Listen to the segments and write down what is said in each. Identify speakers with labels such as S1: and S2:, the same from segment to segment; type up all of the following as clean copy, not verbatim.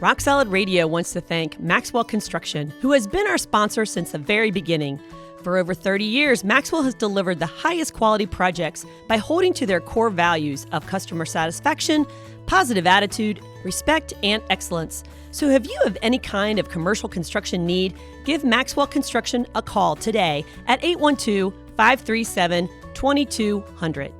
S1: Rock Solid Radio wants to thank Maxwell Construction, who has been our sponsor since the very beginning. For over 30 years, Maxwell has delivered the highest quality projects by holding to their core values of customer satisfaction, positive attitude, respect, and excellence. So if you have any kind of commercial construction need, give Maxwell Construction a call today at 812-537-2200.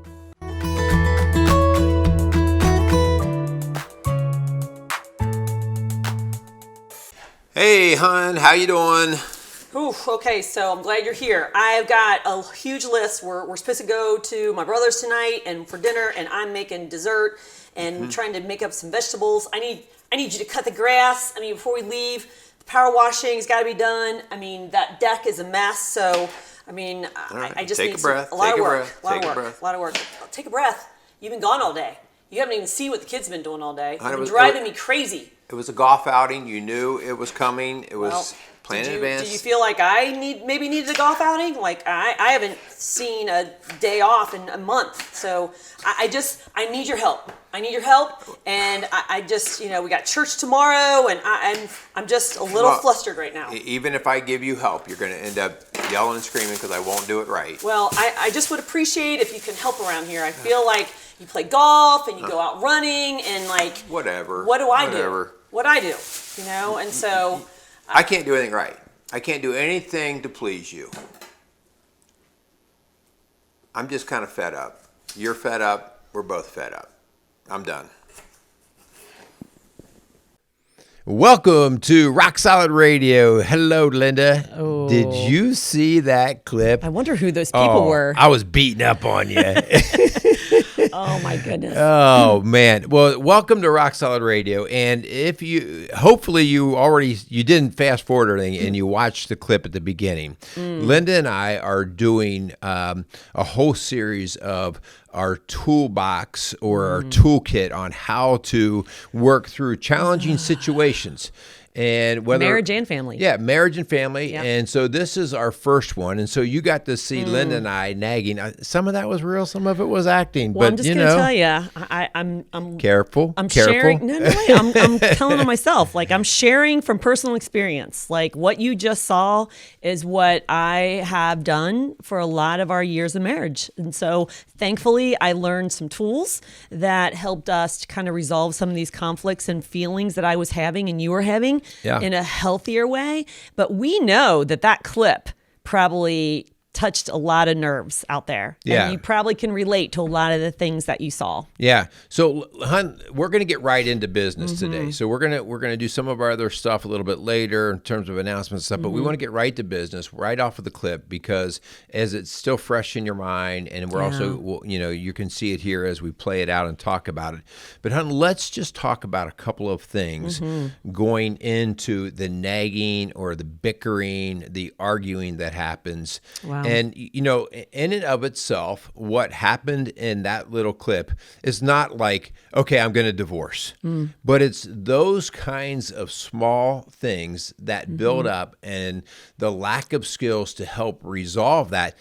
S2: Hey, hon, how you doing?
S1: Oof, okay, so I'm glad you're here. I've got a huge list. We're supposed to go to my brother's tonight and for dinner, and I'm making dessert and trying to make up some vegetables. I need you to cut the grass. I mean, before we leave, the power washing's got to be done. I mean, that deck is a mess. So, I mean,
S2: Right.
S1: I just
S2: Take
S1: need
S2: a breath.
S1: a lot
S2: Take
S1: of
S2: a
S1: work.
S2: breath.
S1: A lot
S2: Take
S1: of
S2: a
S1: work.
S2: breath.
S1: A lot of work. Take a breath. You've been gone all day. You haven't even seen what the kids have been doing all day. You've been driving me crazy.
S2: It was a golf outing. You knew it was coming. It was planned in advance.
S1: Did you feel like I maybe needed a golf outing? Like I haven't seen a day off in a month. So I need your help. I need your help. And I just, we got church tomorrow, and I'm just a little flustered right now.
S2: Even if I give you help, you're going to end up yelling and screaming because I won't do it right.
S1: Well, I just would appreciate if you can help around here. I feel like you play golf and you go out running and like
S2: Whatever.
S1: What do I
S2: Whatever.
S1: do? What I do, and so
S2: I can't do anything right. I can't do anything to please you. I'm just kind of fed up. You're fed up. We're both fed up. I'm done. Welcome to Rock Solid Radio. Hello, Linda.
S1: Oh.
S2: Did you see that clip?
S1: I wonder who those people were.
S2: I was beating up on you.
S1: Oh my goodness.
S2: Oh man. Well, welcome to Rock Solid Radio. And if hopefully you didn't fast forward or anything and you watched the clip at the beginning. Linda and I are doing a whole series of our toolbox or our toolkit on how to work through challenging situations. And whether
S1: marriage and family.
S2: Yeah, marriage and family.
S1: Yep.
S2: And so this is our first one. And so you got to see Linda and I nagging. Some of that was real, some of it was acting.
S1: Well,
S2: but
S1: I'm just going to tell you, I'm
S2: careful.
S1: I'm
S2: careful.
S1: sharing. No, wait. I'm telling on myself. Like I'm sharing from personal experience. Like what you just saw is what I have done for a lot of our years of marriage. And so thankfully, I learned some tools that helped us to kind of resolve some of these conflicts and feelings that I was having and you were having. In a healthier way. But we know that clip probably touched a lot of nerves out there.
S2: Yeah.
S1: And you probably can relate to a lot of the things that you saw.
S2: Yeah. So, hon, we're going to get right into business today. So we're going to do some of our other stuff a little bit later in terms of announcements and stuff, but we want to get right to business right off of the clip because as it's still fresh in your mind and we're also, you can see it here as we play it out and talk about it. But, hon, let's just talk about a couple of things going into the nagging or the bickering, the arguing that happens.
S1: Wow.
S2: And, in and of itself, what happened in that little clip is not like, okay, I'm going to divorce. But it's those kinds of small things that build up and the lack of skills to help resolve that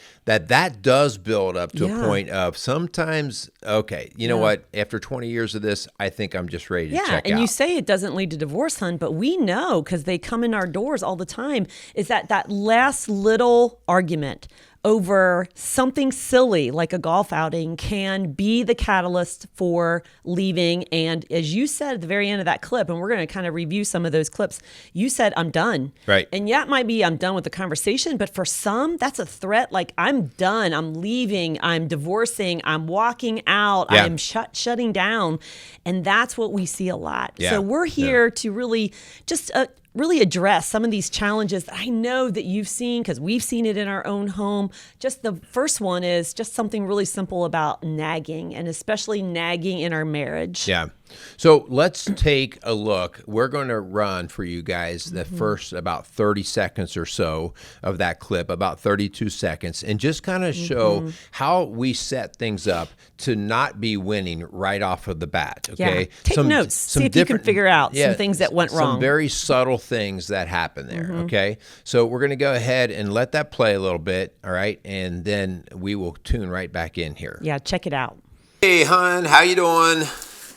S2: does build up to a point of sometimes, okay, you know what? After 20 years of this, I think I'm just ready to check out.
S1: Yeah, and you say it doesn't lead to divorce, hon, but we know because they come in our doors all the time, is that last little argument over something silly like a golf outing can be the catalyst for leaving. And as you said at the very end of that clip, and we're going to kind of review some of those clips, you said, I'm done.
S2: Right.
S1: And yeah, it might be I'm done with the conversation, but for some, that's a threat. Like I'm done, I'm leaving, I'm divorcing, I'm walking out, I am shutting down. And that's what we see a lot.
S2: Yeah.
S1: So we're here to really just really address some of these challenges that I know that you've seen because we've seen it in our own home. Just the first one is just something really simple about nagging, and especially nagging in our marriage.
S2: Yeah. So let's take a look. We're going to run for you guys the first about 30 seconds or so of that clip, about 32 seconds, and just kind of show how we set things up to not be winning right off of the bat. Okay.
S1: Yeah. Take notes. See if you can figure out some things that went wrong.
S2: Some very subtle things that happen there. Okay. So we're going to go ahead and let that play a little bit. All right. And then we will tune right back in here.
S1: Yeah. Check it out.
S2: Hey, hon, how you doing?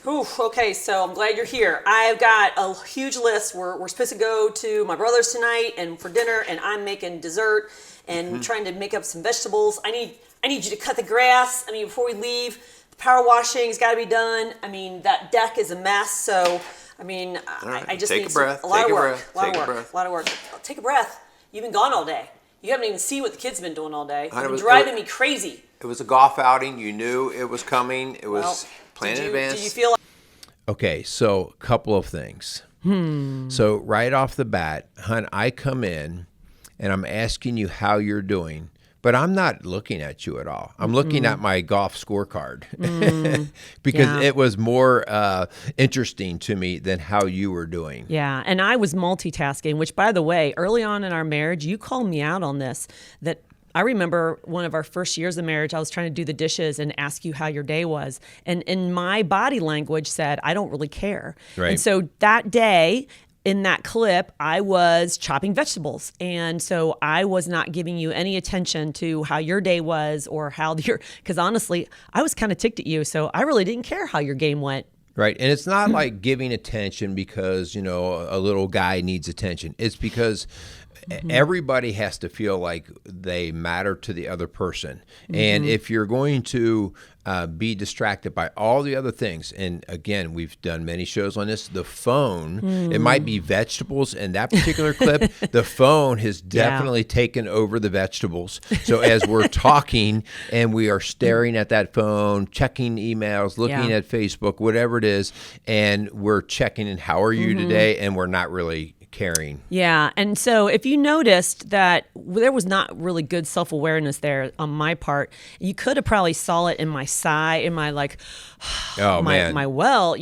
S1: Oof, okay, so I'm glad you're here. I've got a huge list. We're supposed to go to my brother's tonight and for dinner, and I'm making dessert and trying to make up some vegetables. I need you to cut the grass. I mean, before we leave, the power washing's got to be done. I mean, that deck is a mess. So, I mean, I just need a lot of work. A lot of work. Take a breath. You've been gone all day. You haven't even seen what the kids have been doing all day. You've been driving me crazy.
S2: It was a golf outing. You knew it was coming. It was planned in advance.
S1: Did you feel like...
S2: Okay, so a couple of things. So right off the bat, hon, I come in and I'm asking you how you're doing, but I'm not looking at you at all. I'm looking at my golf scorecard because it was more interesting to me than how you were doing.
S1: Yeah, and I was multitasking, which, by the way, early on in our marriage, you called me out on this, that I remember one of our first years of marriage, I was trying to do the dishes and ask you how your day was. And my body language said, I don't really care.
S2: Right.
S1: And so that day, in that clip, I was chopping vegetables. And so I was not giving you any attention to how your day was or how because honestly, I was kind of ticked at you. So I really didn't care how your game went.
S2: Right. And it's not like giving attention because, a little guy needs attention. It's because everybody has to feel like they matter to the other person. And if you're going to be distracted by all the other things, and again, we've done many shows on this, the phone, it might be vegetables in that particular clip. The phone has definitely taken over the vegetables. So as we're talking and we are staring at that phone, checking emails, looking at Facebook, whatever it is, and we're checking in, how are you today? And we're not really caring.
S1: Yeah. And so if you noticed that there was not really good self-awareness there on my part, you could have probably saw it in my sigh, in my my well,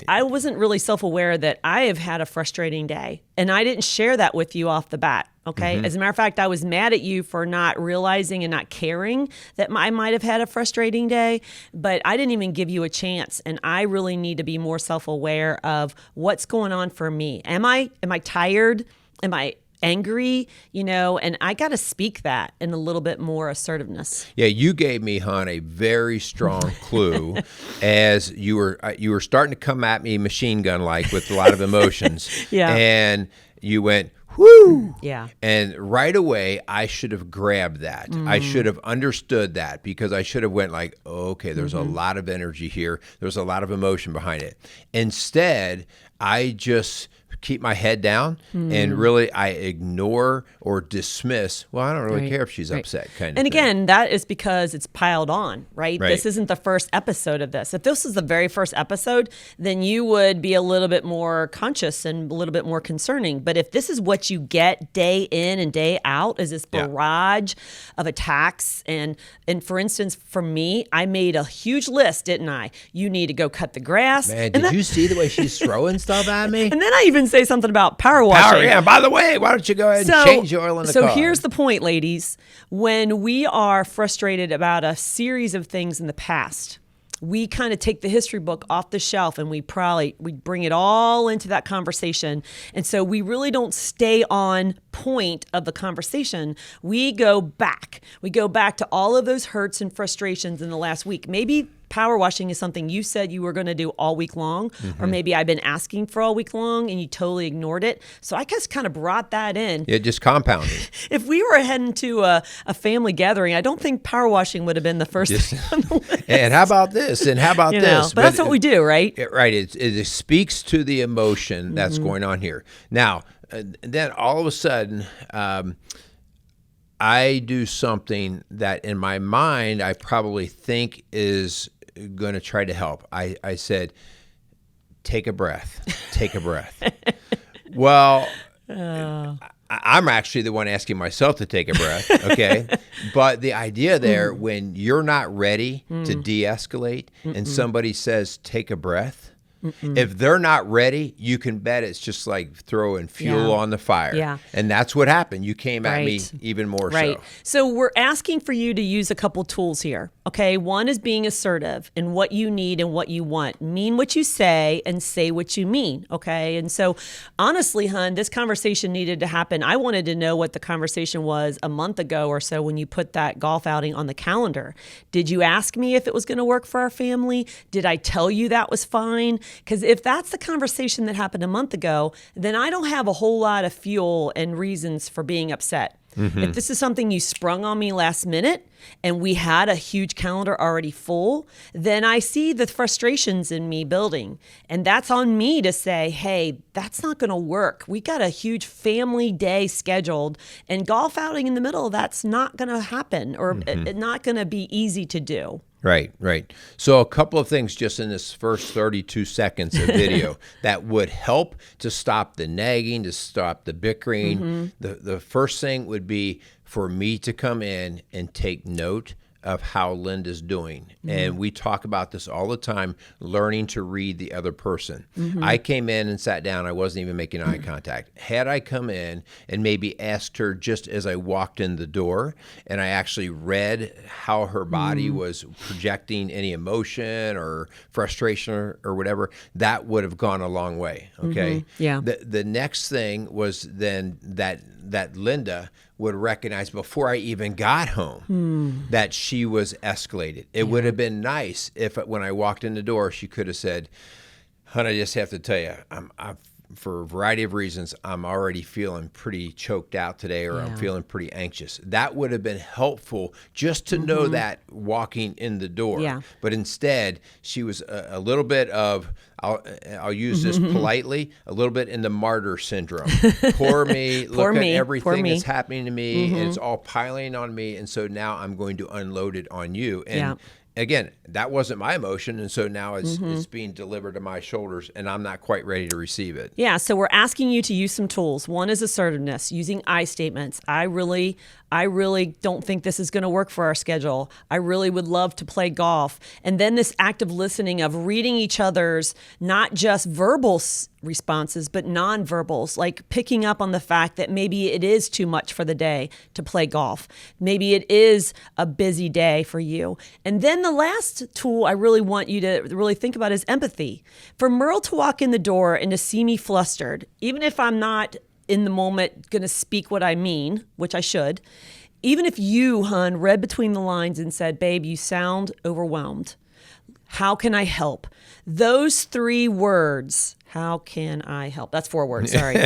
S1: I wasn't really self-aware that I have had a frustrating day. And I didn't share that with you off the bat. Okay. As a matter of fact, I was mad at you for not realizing and not caring that I might have had a frustrating day, but I didn't even give you a chance. And I really need to be more self-aware of what's going on for me. Am I tired? Am I angry? And I got to speak that in a little bit more assertiveness.
S2: Yeah, you gave me, hon, a very strong clue as you were starting to come at me machine gun like with a lot of emotions. And you went, whoo!
S1: Yeah.
S2: And right away, I should have grabbed that. I should have understood that because I should have went like, okay, there's a lot of energy here. There's a lot of emotion behind it. Instead, I just keep my head down and really I ignore or dismiss, well, I don't really care if she's upset kind of
S1: And
S2: thing.
S1: again, that is because it's piled on, right? This isn't the first episode of this. If this was the very first episode, then you would be a little bit more conscious and a little bit more concerning. But if this is what you get day in and day out, is this barrage of attacks. And for instance, for me, I made a huge list, didn't I? You need to go cut the grass.
S2: Man, did you see the way she's throwing stuff at me?
S1: And then I even say something about power washing.
S2: Yeah, by the way, why don't you go ahead and change the oil in the car?
S1: So here's the point, ladies. When we are frustrated about a series of things in the past, we kind of take the history book off the shelf and we bring it all into that conversation. And so we really don't stay on point of the conversation. We go back. We go back to all of those hurts and frustrations in the last week. Maybe power washing is something you said you were going to do all week long, or maybe I've been asking for all week long and you totally ignored it. So I just kind of brought that in.
S2: Yeah, just compounding.
S1: If we were heading to a family gathering, I don't think power washing would have been the first thing on the list.
S2: And how about this? And how about this?
S1: But that's what we do, right?
S2: Right. It speaks to the emotion that's going on here. Now, then all of a sudden, I do something that in my mind I probably think is going to try to help. I said, take a breath. Take a breath. Well, I'm actually the one asking myself to take a breath, okay? But the idea there, when you're not ready to de-escalate and somebody says, take a breath, If they're not ready, you can bet it's just like throwing fuel on the fire.
S1: Yeah.
S2: And that's what happened. You came at me
S1: Right.
S2: even more
S1: Right.
S2: so.
S1: So we're asking for you to use a couple tools here. Okay. One is being assertive in what you need and what you want. Mean what you say and say what you mean. Okay. And so honestly, hun, this conversation needed to happen. I wanted to know what the conversation was a month ago or so when you put that golf outing on the calendar. Did you ask me if it was going to work for our family? Did I tell you that was fine? Because if that's the conversation that happened a month ago, then I don't have a whole lot of fuel and reasons for being upset. If this is something you sprung on me last minute and we had a huge calendar already full, then I see the frustrations in me building. And that's on me to say, hey, that's not going to work. We got a huge family day scheduled, and golf outing in the middle, that's not going to happen, or not going to be easy to do.
S2: Right, right. So a couple of things just in this first 32 seconds of video that would help to stop the nagging, to stop the bickering. The first thing would be for me to come in and take note of how Linda's doing. And we talk about this all the time, learning to read the other person. I came in and sat down. I wasn't even making eye contact. Had I come in and maybe asked her just as I walked in the door, and I actually read how her body was projecting any emotion or frustration or whatever, that would have gone a long way, okay?
S1: Yeah.
S2: The next thing was then that Linda would recognize before I even got home that she was escalated. It would have been nice if when I walked in the door, she could have said, "Hon, I just have to tell you, for a variety of reasons, I'm already feeling pretty choked out today, or I'm feeling pretty anxious." That would have been helpful just to know that walking in the door.
S1: Yeah.
S2: But instead, she was a little bit of, I'll use this politely, a little bit in the martyr syndrome. Poor me, look at everything that's happening to me, and it's all piling on me, and so now I'm going to unload it on you. And again, that wasn't my emotion, and so now it's being delivered to my shoulders, and I'm not quite ready to receive it.
S1: Yeah, so we're asking you to use some tools. One is assertiveness, using I statements. I really don't think this is going to work for our schedule. I really would love to play golf. And then this active listening of reading each other's, not just verbal responses, but nonverbals, like picking up on the fact that maybe it is too much for the day to play golf. Maybe it is a busy day for you. And then the last tool I really want you to really think about is empathy. For Merle to walk in the door and to see me flustered, even if I'm not in the moment going to speak what I mean, which I should, even if you, hun, read between the lines and said, "Babe, you sound overwhelmed. How can I help?" Those 3 words, how can I help? That's 4 words, sorry.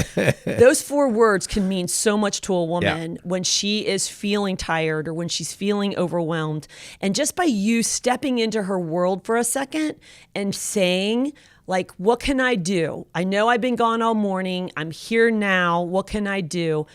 S1: Those 4 words can mean so much to a woman when she is feeling tired or when she's feeling overwhelmed. And just by you stepping into her world for a second and saying, like, what can I do? I know I've been gone all morning. I'm here now. What can I do?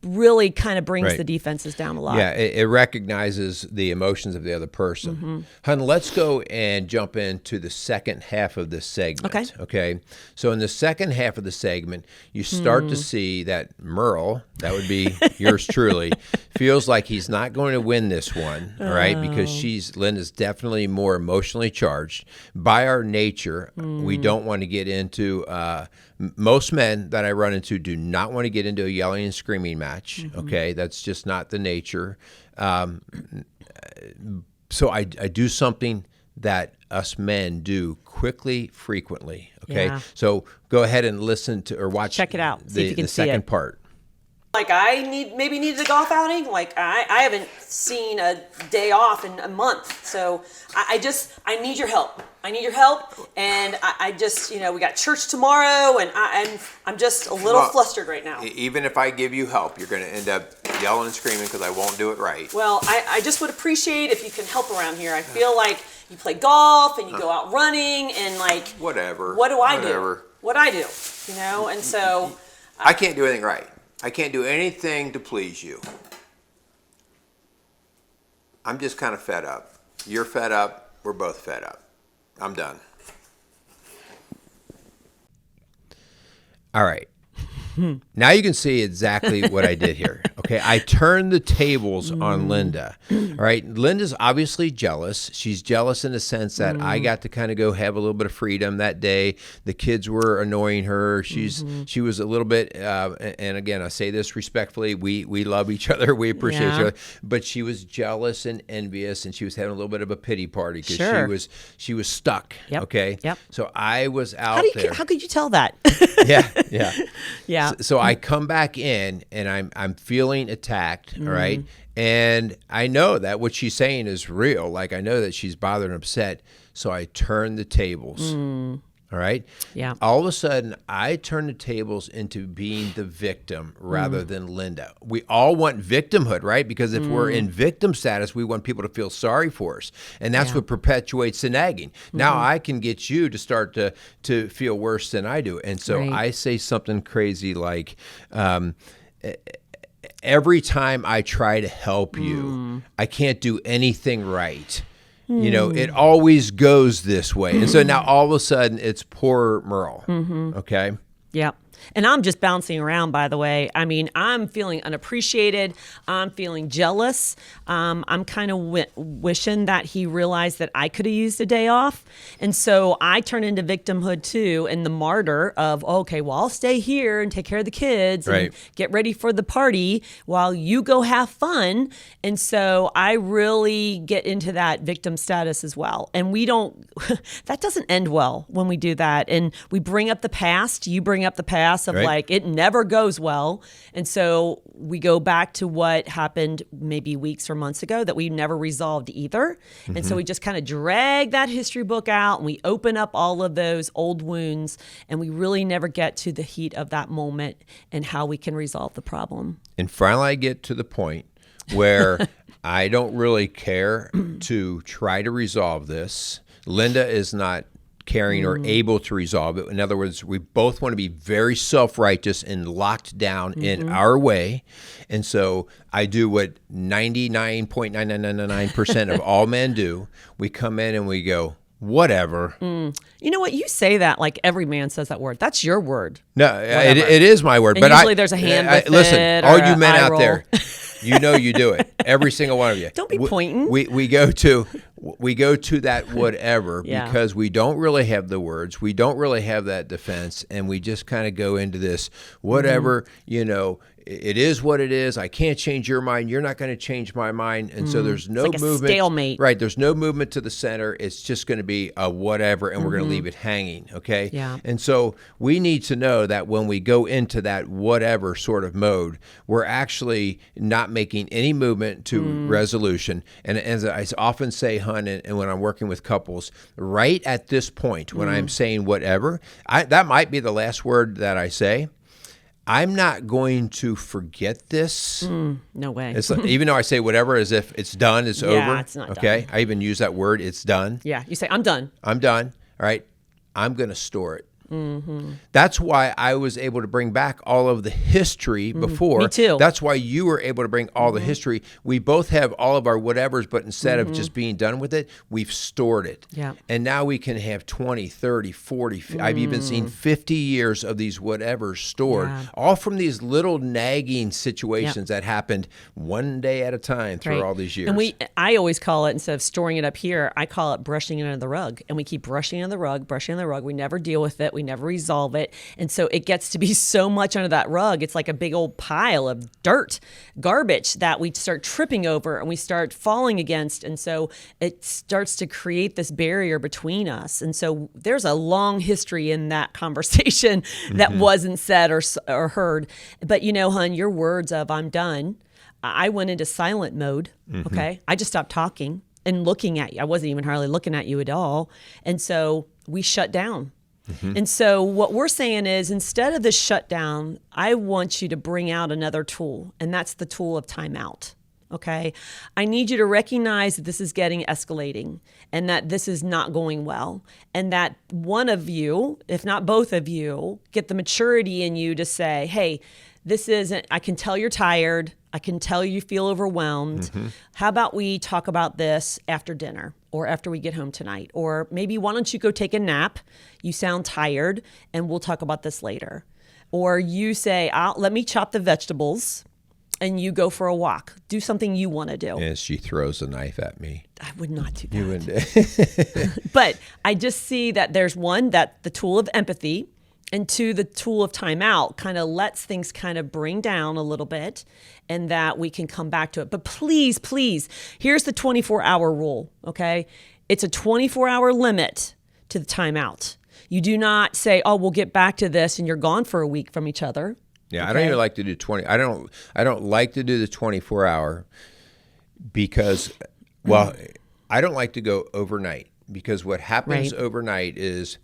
S1: Really kind of brings the defenses down a lot.
S2: Yeah, it recognizes the emotions of the other person. Hun, let's go and jump into the second half of this segment. Okay. So in the second half of the segment, you start to see that Merle, that would be yours truly, feels like he's not going to win this one, all right? Because Linda's definitely more emotionally charged. By our nature, we don't want to get into most men that I run into do not want to get into a yelling and screaming match. Okay, that's just not the nature. So I do something that us men do quickly, frequently. Okay, so go ahead and listen to or watch.
S1: Check it out. See if you can
S2: the
S1: see
S2: second
S1: it.
S2: part.
S1: Like I needed a golf outing. Like I haven't seen a day off in a month. So I need your help. I need your help. And I just, we got church tomorrow and I'm just a little flustered right now.
S2: Even if I give you help, you're going to end up yelling and screaming because I won't do it right.
S1: Well, I just would appreciate if you can help around here. I feel like you play golf and you go out running and like,
S2: whatever.
S1: What do I do? What I do, and so.
S2: I can't do anything right. I can't do anything to please you. I'm just kind of fed up. You're fed up. We're both fed up. I'm done. All right. Now you can see exactly what I did here. Okay, I turned the tables on Linda. All right, Linda's obviously jealous. She's jealous in the sense that I got to kind of go have a little bit of freedom that day. The kids were annoying her. She was a little bit, and again, I say this respectfully. We love each other. We appreciate each other. But she was jealous and envious, and she was having a little bit of a pity party because she was stuck.
S1: Yep.
S2: Okay.
S1: Yep.
S2: So I was out there.
S1: How could you tell that?
S2: Yeah.
S1: Yeah.
S2: So I come back in and I'm feeling attacked, all right? And I know that what she's saying is real. Like I know that she's bothered and upset. So I turn the tables. All right?
S1: Yeah.
S2: All of a sudden, I turn the tables into being the victim rather than Linda. We all want victimhood, right? Because if we're in victim status, we want people to feel sorry for us. And that's what perpetuates the nagging. Now I can get you to start to feel worse than I do. And so I say something crazy like, every time I try to help you, I can't do anything right. You know, it always goes this way. And so now all of a sudden it's poor Merle. Okay.
S1: Yep. And I'm just bouncing around, by the way. I mean, I'm feeling unappreciated. I'm feeling jealous. I'm kind of wishing that he realized that I could have used a day off. And so I turn into victimhood too, and the martyr of, okay, well, I'll stay here and take care of the kids and get ready for the party while you go have fun. And so I really get into that victim status as well. And that doesn't end well when we do that. And we bring up the past. You bring up the past of like, it never goes well. And so we go back to what happened maybe weeks or months ago that we never resolved either. And so we just kind of drag that history book out and we open up all of those old wounds and we really never get to the heat of that moment and how we can resolve the problem.
S2: And finally I get to the point where I don't really care to try to resolve this. Linda is not caring or able to resolve it. In other words, we both want to be very self-righteous and locked down in our way. And so I do what 99.9999% of all men do. We come in and we go, whatever.
S1: You know what? You say that like every man says that word. That's your word.
S2: No, it is my word.
S1: And
S2: but
S1: usually there's a hand with
S2: listen,
S1: it
S2: all
S1: or
S2: you men
S1: eye
S2: out
S1: roll.
S2: there, you know you do it. Every single one of you.
S1: Don't be pointing.
S2: We go to that whatever because we don't really have the words. We don't really have that defense. And we just kind of go into this whatever, you know, it is what it is. I can't change your mind. You're not going to change my mind. And so there's no
S1: like a
S2: movement.
S1: Stalemate.
S2: Right. There's no movement to the center. It's just going to be a whatever, and we're going to leave it hanging. Okay.
S1: Yeah.
S2: And so we need to know that when we go into that whatever sort of mode, we're actually not making any movement to resolution. And as I often say, hun, and when I'm working with couples, right at this point, when I'm saying whatever, that might be the last word that I say. I'm not going to forget this.
S1: No way.
S2: It's like, even though I say whatever as if it's done, it's over.
S1: It's not
S2: okay.
S1: done.
S2: I even use that word, it's done.
S1: Yeah. You say, I'm done.
S2: I'm done. All right. I'm going to store it. That's why I was able to bring back all of the history before.
S1: Me too.
S2: That's why you were able to bring all the history. We both have all of our whatevers, but instead of just being done with it, we've stored it.
S1: Yeah.
S2: And now we can have 20, 30, 40, I've even seen 50 years of these whatevers stored, all from these little nagging situations that happened one day at a time through all these years.
S1: And I always call it, instead of storing it up here, I call it brushing it under the rug. And we keep brushing it under the rug, brushing it under the rug. We never deal with it. We never resolve it. And so it gets to be so much under that rug. It's like a big old pile of dirt, garbage that we start tripping over and we start falling against. And so it starts to create this barrier between us. And so there's a long history in that conversation that wasn't said or heard. But you know, hun, your words of I'm done, I went into silent mode. Okay. I just stopped talking and looking at you. I wasn't even hardly looking at you at all. And so we shut down. And so what we're saying is, instead of the shutdown, I want you to bring out another tool, and that's the tool of timeout. Okay? I need you to recognize that this is escalating and that this is not going well, and that one of you, if not both of you, get the maturity in you to say, hey, this isn't, I can tell you're tired. I can tell you feel overwhelmed. How about we talk about this after dinner or after we get home tonight? Or maybe why don't you go take a nap? You sound tired and we'll talk about this later. Or you say, let me chop the vegetables and you go for a walk. Do something you want to do.
S2: And she throws a knife at me.
S1: I would not do that.
S2: You wouldn't.
S1: But I just see that there's one, that the tool of empathy, and two, the tool of timeout kind of lets things kind of bring down a little bit, and that we can come back to it. But please, please, here's the 24-hour rule, okay? It's a 24-hour limit to the timeout. You do not say, oh, we'll get back to this, and you're gone for a week from each other.
S2: Yeah,
S1: okay?
S2: I don't even like to do 20. I don't like to do the 24-hour because, well, I don't like to go overnight, because what happens overnight is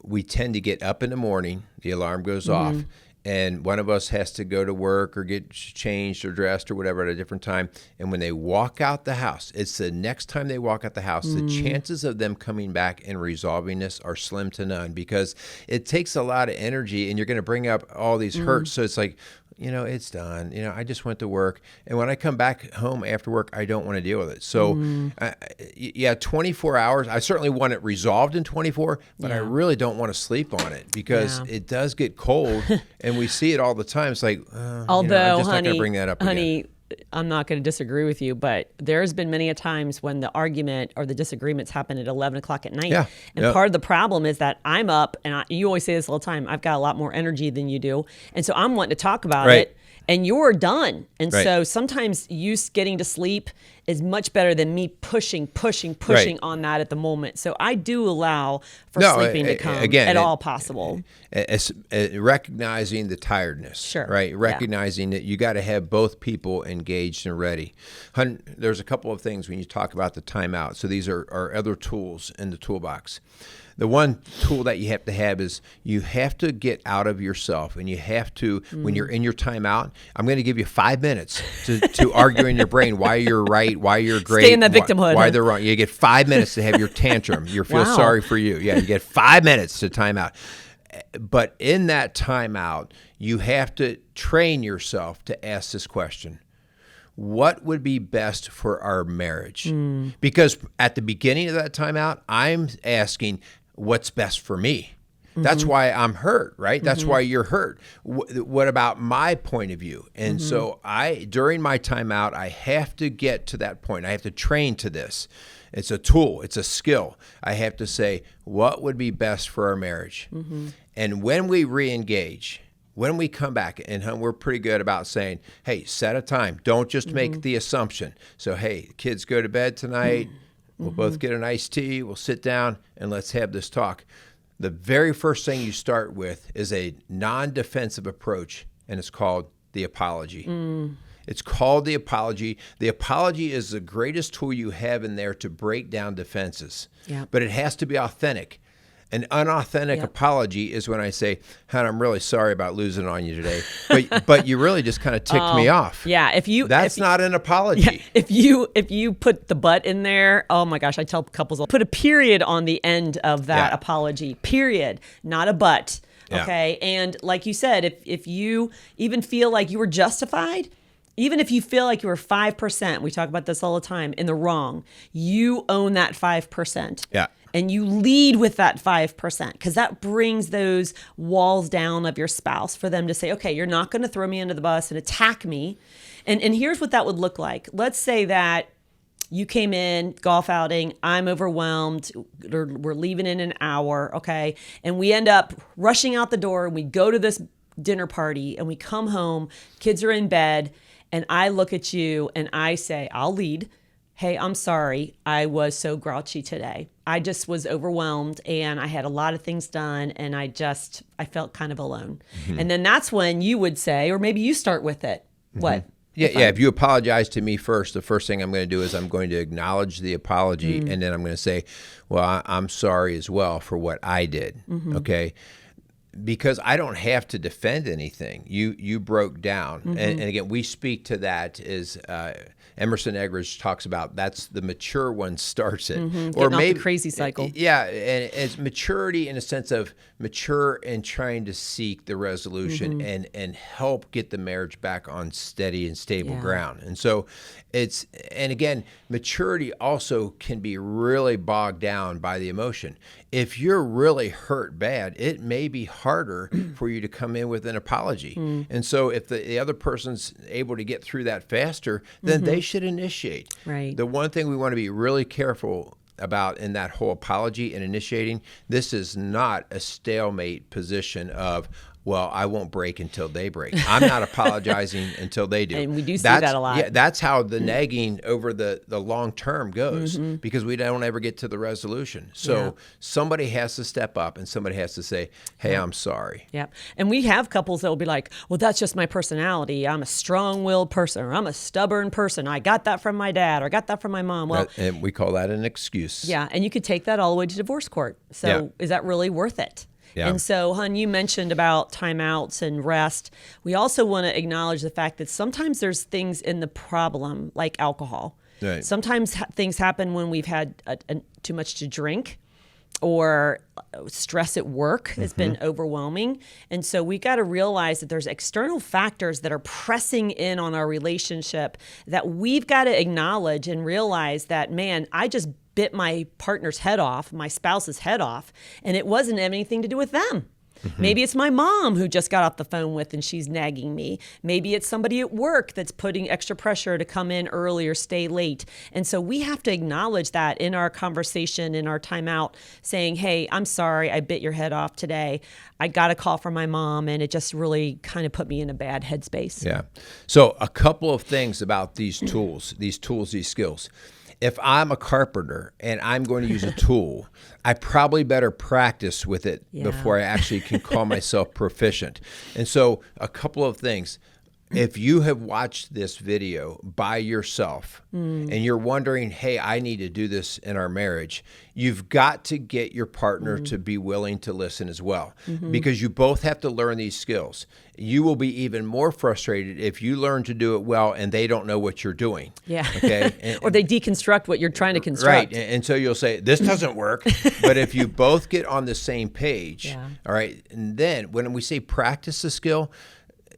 S2: we tend to get up in the morning, the alarm goes off, and one of us has to go to work or get changed or dressed or whatever at a different time. And when they walk out the house, it's the next time they walk out the house, the chances of them coming back and resolving this are slim to none, because it takes a lot of energy and you're going to bring up all these hurts. So it's like, it's done. I just went to work. And when I come back home after work, I don't want to deal with it. So, 24 hours. I certainly want it resolved in 24, but I really don't want to sleep on it, because it does get cold and we see it all the time. It's like,
S1: although,
S2: I'm just not going to bring that up again.
S1: I'm not going to disagree with you, but there's been many a times when the argument or the disagreements happen at 11 o'clock at night.
S2: Yeah.
S1: And part of the problem is that I'm up, and you always say this all the time, I've got a lot more energy than you do. And so I'm wanting to talk about it, and you're done. And so sometimes you getting to sleep is much better than me pushing on that at the moment. So I do allow for sleeping to come at all possible.
S2: Recognizing the tiredness, right? Recognizing that you got to have both people engaged and ready. There's a couple of things when you talk about the timeout. So these are other tools in the toolbox. The one tool that you have to have is you have to get out of yourself, and you have to, when you're in your timeout, I'm going to give you 5 minutes to argue in your brain why you're right, why you're great.
S1: Stay in that victimhood.
S2: Why they're wrong. You get 5 minutes to have your tantrum. You feel sorry for you. Yeah, you get 5 minutes to time out. But in that timeout, you have to train yourself to ask this question. What would be best for our marriage? Because at the beginning of that timeout, I'm asking, what's best for me? That's why I'm hurt, right? That's why you're hurt. What about my point of view? And so during my timeout, I have to get to that point. I have to train to this. It's a tool. It's a skill. I have to say, what would be best for our marriage? And when we re-engage, when we come back, and we're pretty good about saying, hey, set a time. Don't just make the assumption. So, hey, kids go to bed tonight. We'll both get an iced tea. We'll sit down and let's have this talk. The very first thing you start with is a non-defensive approach, and it's called the apology. It's called the apology. The apology is the greatest tool you have in there to break down defenses. But it has to be authentic. An unauthentic apology is when I say, "Hon, I'm really sorry about losing on you today, but you really just kind of ticked me off."
S1: Yeah,
S2: that's not an apology.
S1: If you put the but in there, oh my gosh, I tell couples, I'll put a period on the end of that apology. Period, not a but. Okay, and like you said, if you even feel like you were justified, even if you feel like you were 5%, we talk about this all the time, in the wrong, you own that 5%.
S2: Yeah.
S1: And you lead with that 5%, because that brings those walls down of your spouse for them to say, okay, you're not going to throw me under the bus and attack me. And here's what that would look like. Let's say that you came in, golf outing, I'm overwhelmed, or we're leaving in an hour, okay? And we end up rushing out the door, and we go to this dinner party, and we come home, kids are in bed, and I look at you and I say, I'll lead. Hey, I'm sorry. I was so grouchy today. I just was overwhelmed, and I had a lot of things done, and I felt kind of alone. And then that's when you would say, or maybe you start with it. What?
S2: Yeah. If you apologize to me first, the first thing I'm going to do is I'm going to acknowledge the apology, and then I'm going to say, well, I'm sorry as well for what I did. Okay. Because I don't have to defend anything. You broke down. And again, we speak to that as Emerson Eggers talks about that's the mature one starts it.
S1: Or maybe the crazy cycle.
S2: Yeah, and it's maturity in a sense of mature and trying to seek the resolution and help get the marriage back on steady and stable ground. And so and again, maturity also can be really bogged down by the emotion. If you're really hurt bad, it may be harder for you to come in with an apology. And so if the other person's able to get through that faster, then they should initiate.
S1: Right.
S2: The one thing we want to be really careful about in that whole apology and initiating, this is not a stalemate position of, well, I won't break until they break. I'm not apologizing until they do.
S1: And we do see that a lot.
S2: Yeah, that's how the nagging over the long term goes because we don't ever get to the resolution. So somebody has to step up and somebody has to say, hey, I'm sorry.
S1: Yeah. And we have couples that will be like, well, that's just my personality. I'm a strong-willed person, or I'm a stubborn person. I got that from my dad, or I got that from my mom. Well,
S2: and we call that an excuse.
S1: Yeah. And you could take that all the way to divorce court. So is that really worth it?
S2: Yeah.
S1: And so, hon, you mentioned about timeouts and rest. We also want to acknowledge the fact that sometimes there's things in the problem, like alcohol.
S2: Right.
S1: Sometimes things happen when we've had too much to drink, or stress at work has been overwhelming. And so we got to realize that there's external factors that are pressing in on our relationship that we've got to acknowledge and realize that, man, I just bit my partner's head off, my spouse's head off, and it wasn't anything to do with them. Maybe it's my mom who just got off the phone with and she's nagging me. Maybe it's somebody at work that's putting extra pressure to come in early or stay late. And so we have to acknowledge that in our conversation, in our timeout, saying, hey, I'm sorry, I bit your head off today. I got a call from my mom and it just really kind of put me in a bad headspace.
S2: Yeah. So a couple of things about these tools, these skills. If I'm a carpenter and I'm going to use a tool, I probably better practice with it before I actually can call myself proficient. And so a couple of things. If you have watched this video by yourself and you're wondering, hey, I need to do this in our marriage, you've got to get your partner to be willing to listen as well, because you both have to learn these skills. You will be even more frustrated if you learn to do it well and they don't know what you're doing.
S1: Yeah.
S2: Okay.
S1: Or they deconstruct what you're trying to construct.
S2: Right. And so you'll say, this doesn't work. But if you both get on the same page, all right, and then when we say practice the skill,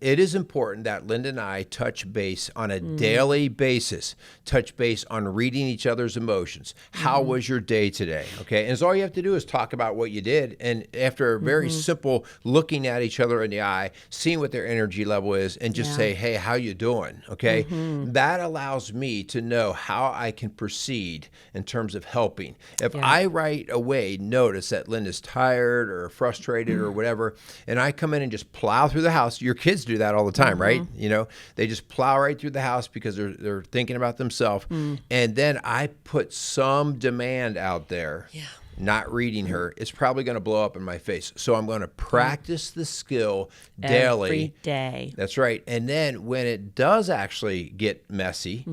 S2: it is important that Linda and I touch base on a daily basis, touch base on reading each other's emotions. How was your day today? Okay. And so all you have to do is talk about what you did. And after a very simple looking at each other in the eye, seeing what their energy level is, and just say, hey, how you doing? Okay. That allows me to know how I can proceed in terms of helping. If I right away notice that Linda's tired or frustrated or whatever, and I come in and just plow through the house, your kids do that all the time, right? You know, they just plow right through the house because they're thinking about themselves. And then I put some demand out there, not reading her, it's probably going to blow up in my face. So I'm going to practice the skill daily.
S1: Every day.
S2: That's right. And then when it does actually get messy,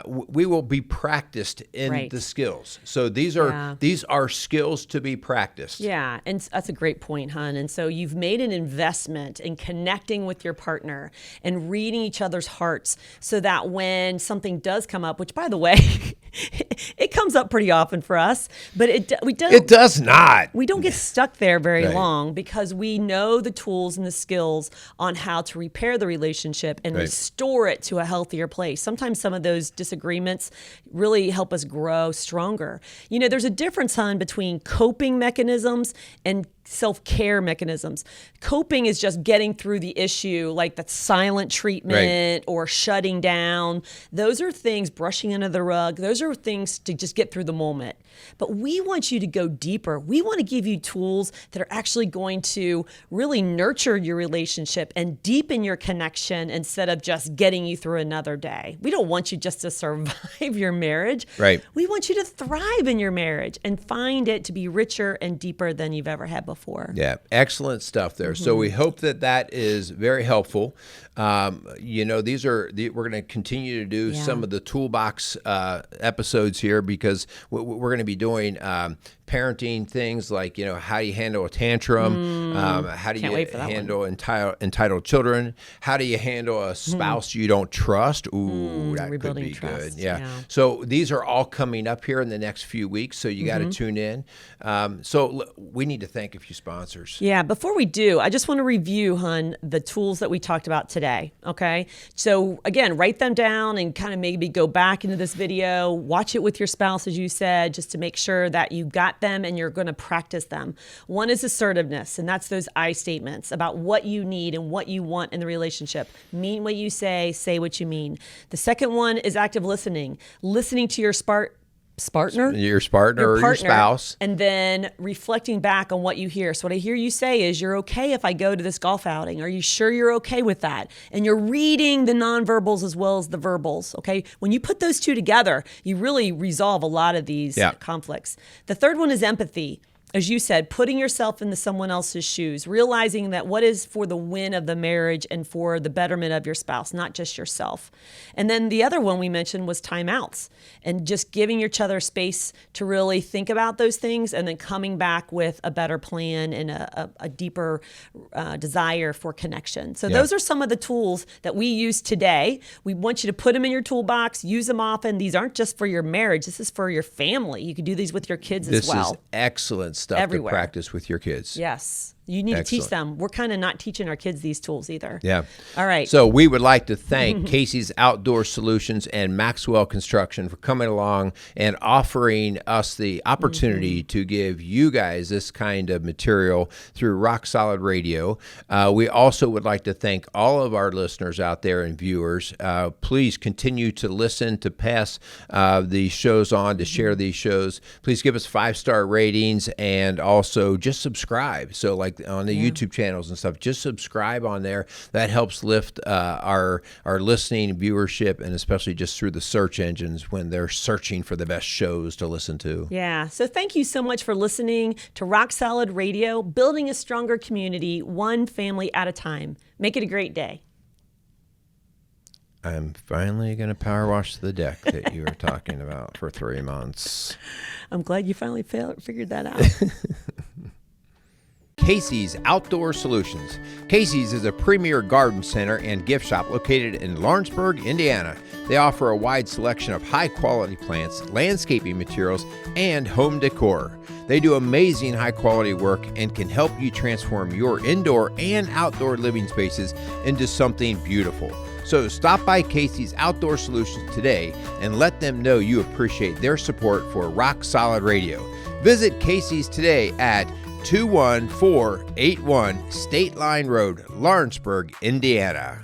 S2: we will be practiced in the skills. So these are skills to be practiced.
S1: Yeah, and that's a great point, hon. And so you've made an investment in connecting with your partner and reading each other's hearts so that when something does come up, which, by the way, it comes up pretty often for us, but it does not. We don't get stuck there very long because we know the tools and the skills on how to repair the relationship and restore it to a healthier place. Sometimes some of those disagreements really help us grow stronger. You know, there's a difference, hon, between coping mechanisms and self-care mechanisms. Coping is just getting through the issue, like that silent treatment or shutting down. Those are things, brushing under the rug. Those are things to just get through the moment. But we want you to go deeper. We want to give you tools that are actually going to really nurture your relationship and deepen your connection instead of just getting you through another day. We don't want you just to survive your marriage.
S2: Right.
S1: We want you to thrive in your marriage and find it to be richer and deeper than you've ever had before.
S2: Yeah, excellent stuff there. So we hope that is very helpful. You know, we're going to continue to do some of the toolbox episodes here because we're going to be doing parenting things like, how do you handle a tantrum? How do you handle entitled children? How do you handle a spouse you don't trust? Ooh, that could be trust. Good. Yeah. So these are all coming up here in the next few weeks. So you got to tune in. So we need to thank a few sponsors.
S1: Yeah. Before we do, I just want to review, Hun, the tools that we talked about today. Okay. So again, write them down and kind of maybe go back into this video, watch it with your spouse, as you said, just to make sure that you got them and you're going to practice them. One is assertiveness, and that's those I statements about what you need and what you want in the relationship. Mean what you say what you mean. The second one is active listening to your partner or your spouse, and then reflecting back on what you hear. So what I hear you say is, you're okay if I go to this golf outing. Are you sure you're okay with that? And you're reading the nonverbals as well as the verbals. Okay. When you put those two together, you really resolve a lot of these conflicts. The third one is empathy. As you said, putting yourself into someone else's shoes, realizing that what is for the win of the marriage and for the betterment of your spouse, not just yourself. And then the other one we mentioned was timeouts, and just giving each other space to really think about those things, and then coming back with a better plan and a deeper desire for connection. So those are some of the tools that we use today. We want you to put them in your toolbox, use them often. These aren't just for your marriage. This is for your family. You can do these with your kids as well.
S2: This is excellent stuff everywhere to practice with your kids.
S1: Yes. You need to teach them. We're kind of not teaching our kids these tools either.
S2: Yeah.
S1: All right.
S2: So we would like to thank Casey's Outdoor Solutions and Maxwell Construction for coming along and offering us the opportunity to give you guys this kind of material through Rock Solid Radio. We also would like to thank all of our listeners out there and viewers. Please continue to listen, to pass these shows on, to share these shows. Please give us 5-star ratings, and also just subscribe. So like on the YouTube channels and stuff, just subscribe on there. That helps lift our listening viewership, and especially just through the search engines when they're searching for the best shows to listen to.
S1: Yeah. So thank you so much for listening to Rock Solid Radio, building a stronger community, one family at a time. Make it a great day.
S2: I'm finally going to power wash the deck that you were talking about for 3 months.
S1: I'm glad you finally figured that out.
S2: Casey's Outdoor Solutions. Casey's is a premier garden center and gift shop located in Lawrenceburg, Indiana. They offer a wide selection of high-quality plants, landscaping materials, and home decor. They do amazing high-quality work and can help you transform your indoor and outdoor living spaces into something beautiful. So stop by Casey's Outdoor Solutions today and let them know you appreciate their support for Rock Solid Radio. Visit Casey's today at 21481 State Line Road, Lawrenceburg, Indiana.